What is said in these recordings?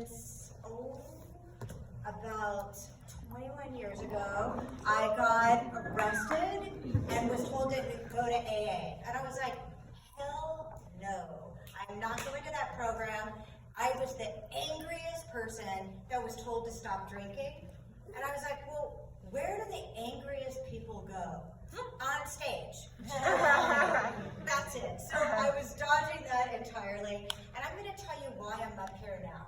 since, about 21 years ago, I got arrested and was told to go to AA. And I was like, hell no, I'm not going to that program. I was the angriest person that was told to stop drinking. And I was like, well, where do the angriest people go? On stage. That's it. So I was dodging that entirely. And I'm going to tell you why I'm up here now.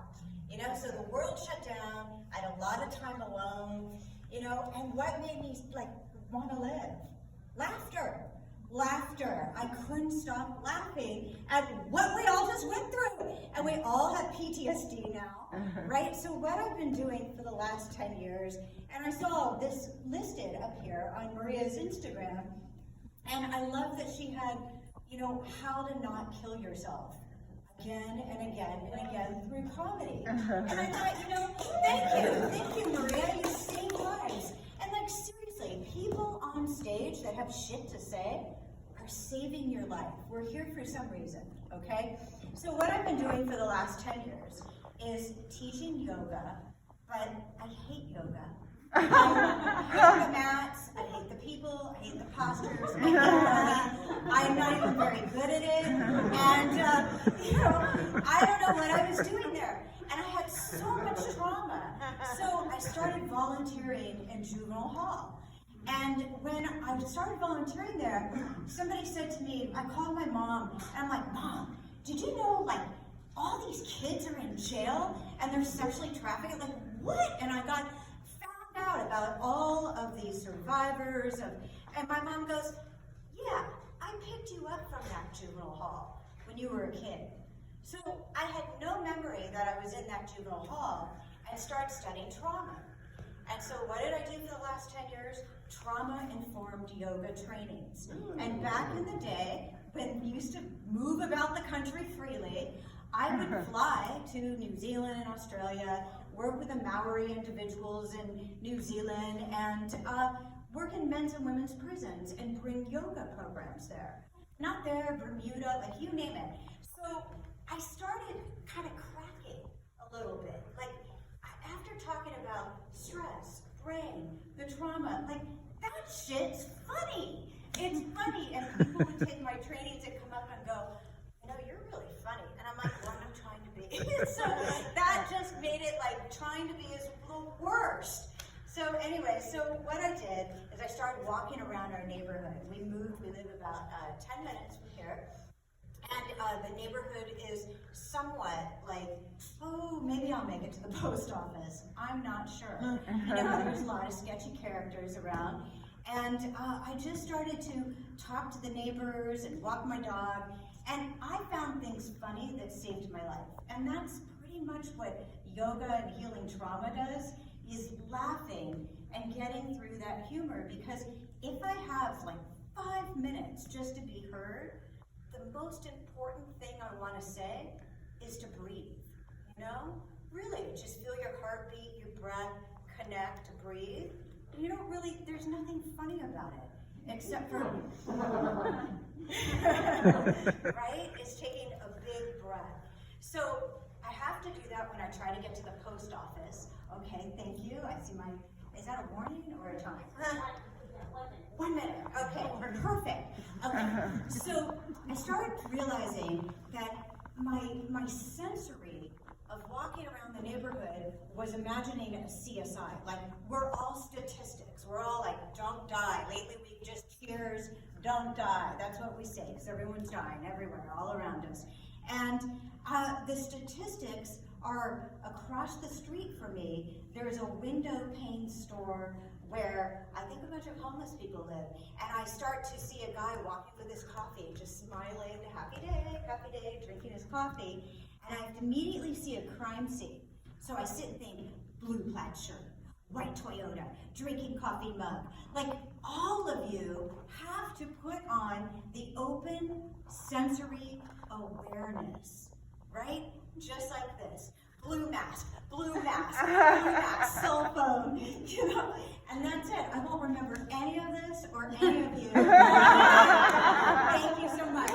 You know, so the world shut down. I had a lot of time alone. You know, and what made me want to live? Laughter. Laughter. I couldn't stop laughing at what we all just went through. And we all have PTSD now, right? So what I've been doing for the last 10 years, and I saw this listed up here on Maria's Instagram, and I love that she had, you know, how to not kill yourself again and again and again through comedy. And I thought, you know, thank you, Maria, you saved lives. And like, seriously, people on stage that have shit to say are saving your life. We're here for some reason, okay? So what I've been doing for the last 10 years is teaching yoga, but I hate yoga. I hate the mats, I hate the people, I hate the postures, I hate the money. I'm not even very good at it, and you know, I don't know what I was doing there. And I had so much trauma. So I started volunteering in juvenile hall. And when I started volunteering there, somebody said to me, I called my mom, and I'm like, Mom, did you know, like, all these kids are in jail and they're sexually trafficked? Like, what? And I got found out about all of these survivors and my mom goes, yeah, I picked you up from that juvenile hall when you were a kid. So I had no memory that I was in that juvenile hall and started studying trauma. And so what did I do for the last 10 years? Trauma-informed yoga trainings. And back in the day, when we used to move about the country freely, I would fly to New Zealand and Australia, work with the Maori individuals in New Zealand, and work in men's and women's prisons and bring yoga programs there. Not there, Bermuda, like you name it. So I started kind of cracking a little bit. Like, after talking about stress, brain, the trauma, like, that shit's funny. It's funny, and people would take my trainings and come up and go, you know, you're really funny. And I'm like, well, I'm trying to be. So that just made it like trying to be is the worst. So anyway, so what I did is I started walking around our neighborhood. We live about 10 minutes from here. And the neighborhood is somewhat like, oh, maybe I'll make it to the post office. I'm not sure. You know, there's a lot of sketchy characters around. And I just started to talk to the neighbors and walk my dog. And I found things funny that saved my life. And that's pretty much what yoga and healing trauma does, is laughing and getting through that humor. Because if I have like 5 minutes just to be heard, the most important thing I want to say is to breathe, you know? Really, just feel your heartbeat, your breath, connect, breathe. You don't really, there's nothing funny about it, except for, right? It's taking a big breath. So I have to do that when I try to get to the post office. Okay, thank you. I see is that a warning or a time? 1 minute. Okay, perfect. Okay, so I started realizing that my sensory of walking around the neighborhood was imagining a CSI. Like, we're all statistics. We're all like, don't die. Lately we just cheers, don't die. That's what we say, because everyone's dying everywhere, all around us. And the statistics are across the street from me. There's a window pane store where I think a bunch of homeless people live, and I start to see a guy walking with his coffee, just smiling, happy day, drinking his coffee, and I immediately see a crime scene. So I sit and think, blue plaid shirt, white Toyota, drinking coffee mug. Like, all of you have to put on the open sensory awareness, right? Just like this. Blue mask, cell phone, you know, and that's it. I won't remember any of this or any of you. Thank you so much.